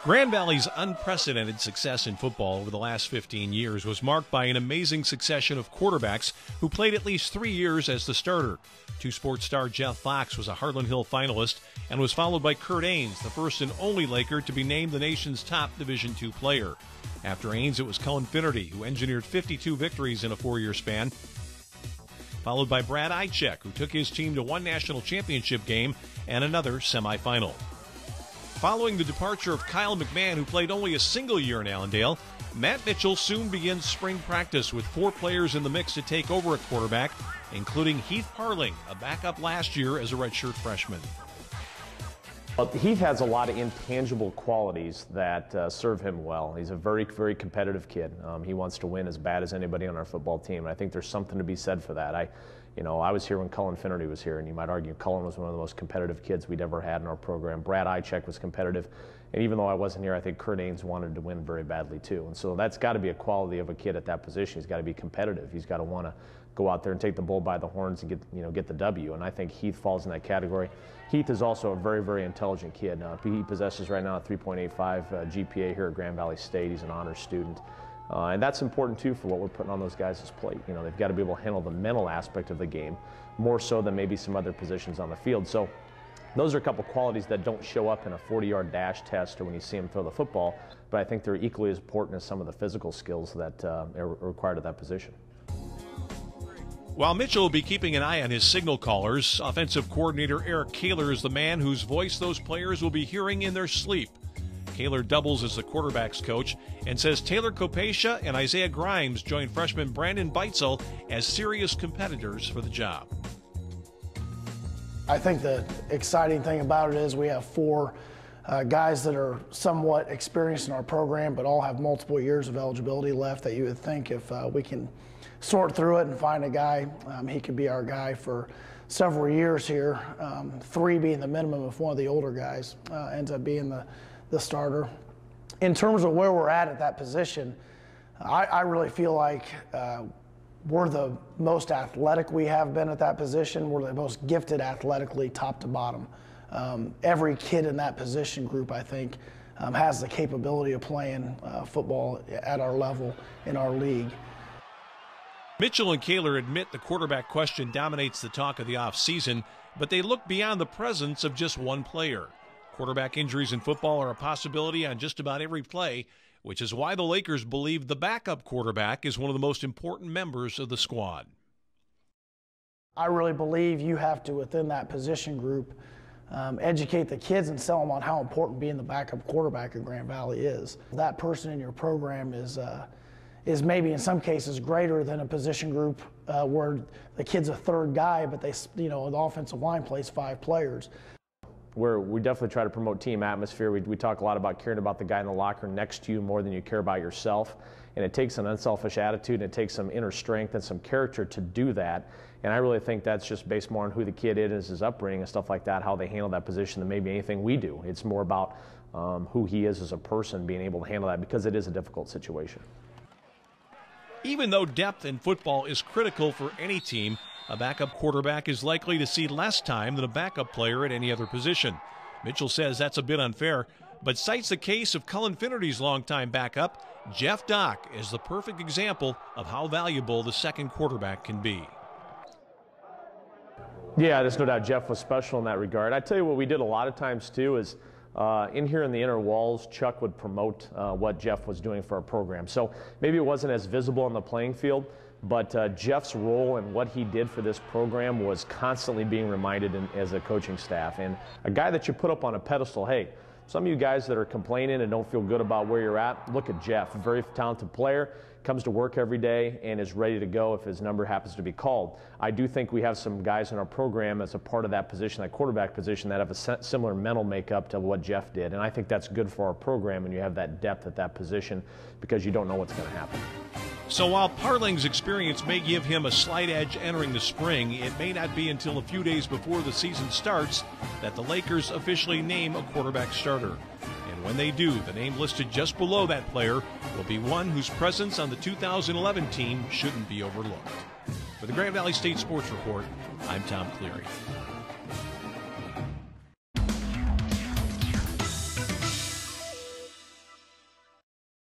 Grand Valley's unprecedented success in football over the last 15 years was marked by an amazing succession of quarterbacks who played at least 3 years as the starter. Two-sport star Jeff Fox was a Harlan Hill finalist and was followed by Kurt Ains, the first and only Laker to be named the nation's top Division II player. After Ains, it was Cullen Finnerty, who engineered 52 victories in a 4-year span, followed by Brad Ichek, who took his team to one national championship game and another semifinal. Following the departure of Kyle McMahon, who played only a single year in Allendale, Matt Mitchell soon begins spring practice with 4 players in the mix to take over at quarterback, including Heath Parling, a backup last year as a redshirt freshman. Heath has a lot of intangible qualities that serve him well. He's a very, very competitive kid. He wants to win as bad as anybody on our football team, and I think there's something to be said for that. I was here when Cullen Finnerty was here, and you might argue Cullen was one of the most competitive kids we'd ever had in our program. Brad Ichek was competitive, and even though I wasn't here, I think Kurt Ains wanted to win very badly too. And so that's got to be a quality of a kid at that position. He's got to be competitive. He's got to want to go out there and take the bull by the horns and get the W. And I think Heath falls in that category. Heath is also a very, very intelligent kid. He possesses right now a 3.85 GPA here at Grand Valley State. He's an honors student. And that's important too for what we're putting on those guys' plate. They've got to be able to handle the mental aspect of the game more so than maybe some other positions on the field. So those are a couple qualities that don't show up in a 40-yard dash test or when you see them throw the football, but I think they're equally as important as some of the physical skills that are required at that position. While Mitchell will be keeping an eye on his signal callers, offensive coordinator Eric Kaler is the man whose voice those players will be hearing in their sleep. Kaler doubles as the quarterback's coach and says Taylor Kopacia and Isaiah Grimes join freshman Brandon Beitzel as serious competitors for the job. I think the exciting thing about it is we have 4 guys that are somewhat experienced in our program, but all have multiple years of eligibility left that you would think if we can sort through it and find a guy, he could be our guy for several years here, 3 being the minimum if one of the older guys ends up being the starter. In terms of where we're at that position, I really feel like we're the most athletic we have been at that position. We're the most gifted athletically top to bottom. Every kid in that position group, I think, has the capability of playing football at our level in our league. Mitchell and Kaler admit the quarterback question dominates the talk of the offseason, but they look beyond the presence of just one player. Quarterback injuries in football are a possibility on just about every play, which is why the Lakers believe the backup quarterback is one of the most important members of the squad. I really believe you have to, within that position group, educate the kids and sell them on how important being the backup quarterback at Grand Valley is. That person in your program is maybe in some cases greater than a position group where the kid's a 3rd guy, but the offensive line plays 5 players. We definitely try to promote team atmosphere. We talk a lot about caring about the guy in the locker next to you more than you care about yourself. And it takes an unselfish attitude, and it takes some inner strength and some character to do that. And I really think that's just based more on who the kid is, his upbringing and stuff like that, how they handle that position than maybe anything we do. It's more about who he is as a person, being able to handle that, because it is a difficult situation. Even though depth in football is critical for any team, a backup quarterback is likely to see less time than a backup player at any other position. Mitchell says that's a bit unfair, but cites the case of Cullen Finnerty's longtime backup, Jeff Dock, as the perfect example of how valuable the second quarterback can be. Yeah, there's no doubt Jeff was special in that regard. I tell you what we did a lot of times too is in here in the inner walls, Chuck would promote what Jeff was doing for our program. So maybe it wasn't as visible on the playing field, but Jeff's role and what he did for this program was constantly being reminded as a coaching staff. And a guy that you put up on a pedestal, hey, some of you guys that are complaining and don't feel good about where you're at, look at Jeff, very talented player, comes to work every day and is ready to go if his number happens to be called. I do think we have some guys in our program as a part of that position, that quarterback position, that have a similar mental makeup to what Jeff did. And I think that's good for our program when you have that depth at that position, because you don't know what's going to happen. So while Parling's experience may give him a slight edge entering the spring, it may not be until a few days before the season starts that the Lakers officially name a quarterback starter. And when they do, the name listed just below that player will be one whose presence on the 2011 team shouldn't be overlooked. For the Grand Valley State Sports Report, I'm Tom Cleary.